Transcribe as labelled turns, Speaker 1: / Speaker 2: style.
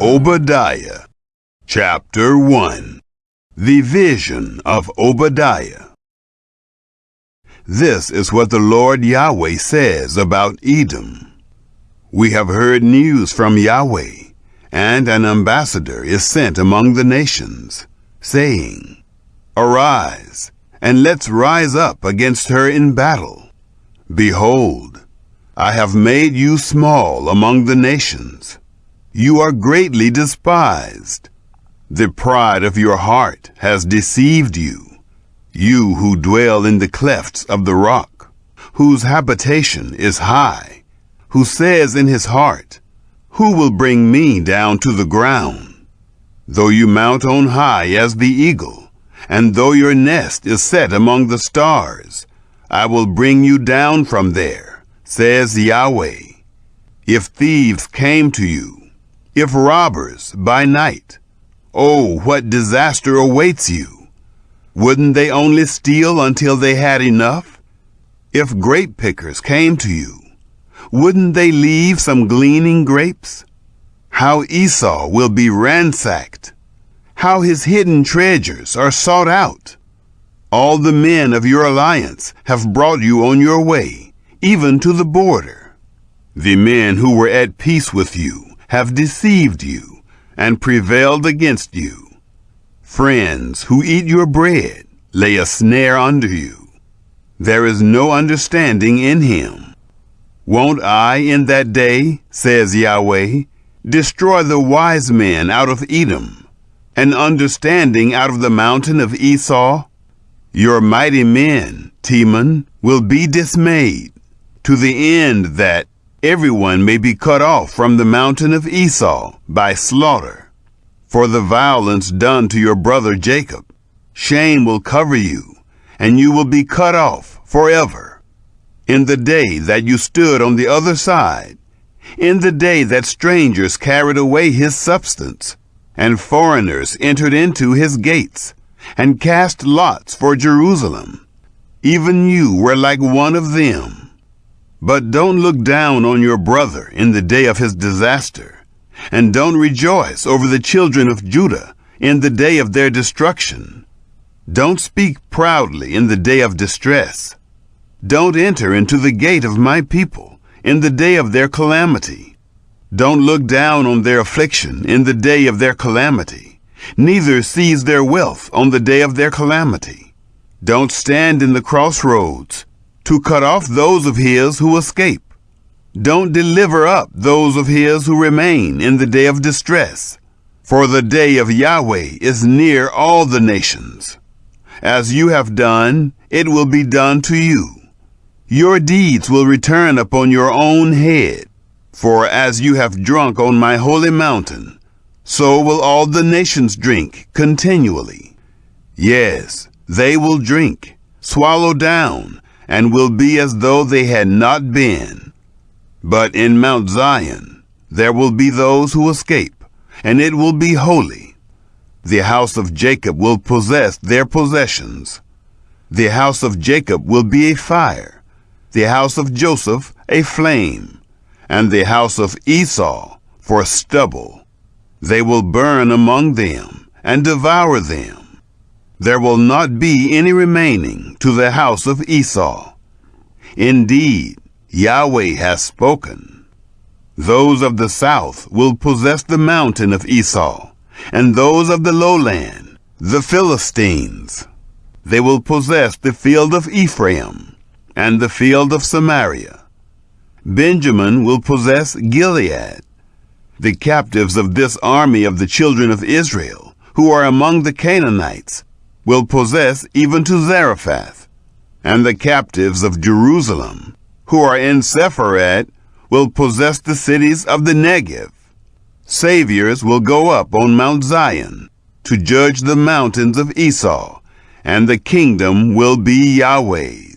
Speaker 1: Obadiah, chapter 1. The vision of Obadiah. This is what the Lord Yahweh says about Edom. We have heard news from Yahweh, and an ambassador is sent among the nations, saying, Arise, and let's rise up against her in battle. Behold, I have made you small among the nations. You are greatly despised. The pride of your heart has deceived you, you who dwell in the clefts of the rock, whose habitation is high, who says in his heart, Who will bring me down to the ground? Though you mount on high as the eagle, and though your nest is set among the stars, I will bring you down from there, says Yahweh. If thieves came to you, if robbers by night, oh, what disaster awaits you! Wouldn't they only steal until they had enough? If grape pickers came to you, wouldn't they leave some gleaning grapes? How Esau will be ransacked! How his hidden treasures are sought out! All the men of your alliance have brought you on your way, even to the border. The men who were at peace with you have deceived you and prevailed against you. Friends who eat your bread lay a snare under you. There is no understanding in him. Won't I in that day, says Yahweh, destroy the wise men out of Edom, and understanding out of the mountain of Esau? Your mighty men, Teman, will be dismayed, to the end that everyone may be cut off from the mountain of Esau by slaughter. For the violence done to your brother Jacob, shame will cover you, and you will be cut off forever. In the day that you stood on the other side, in the day that strangers carried away his substance, and foreigners entered into his gates, and cast lots for Jerusalem, even you were like one of them. But don't look down on your brother in the day of his disaster, and don't rejoice over the children of Judah in the day of their destruction. Don't speak proudly in the day of distress. Don't enter into the gate of my people in the day of their calamity. Don't look down on their affliction in the day of their calamity, neither seize their wealth on the day of their calamity. Don't stand in the crossroads to cut off those of his who escape. Don't deliver up those of his who remain in the day of distress. For the day of Yahweh is near all the nations. As you have done, it will be done to you. Your deeds will return upon your own head. For as you have drunk on my holy mountain, so will all the nations drink continually. Yes, they will drink, swallow down, and will be as though they had not been. But in Mount Zion there will be those who escape, and it will be holy. The house of Jacob will possess their possessions. The house of Jacob will be a fire, the house of Joseph a flame, and the house of Esau for stubble. They will burn among them and devour them. There will not be any remaining to the house of Esau. Indeed, Yahweh has spoken. Those of the south will possess the mountain of Esau, and those of the lowland, the Philistines. They will possess the field of Ephraim, and the field of Samaria. Benjamin will possess Gilead. The captives of this army of the children of Israel, who are among the Canaanites, will possess even to Zarephath, and the captives of Jerusalem, who are in Sepharad, will possess the cities of the Negev. Saviors will go up on Mount Zion to judge the mountains of Esau, and the kingdom will be Yahweh's.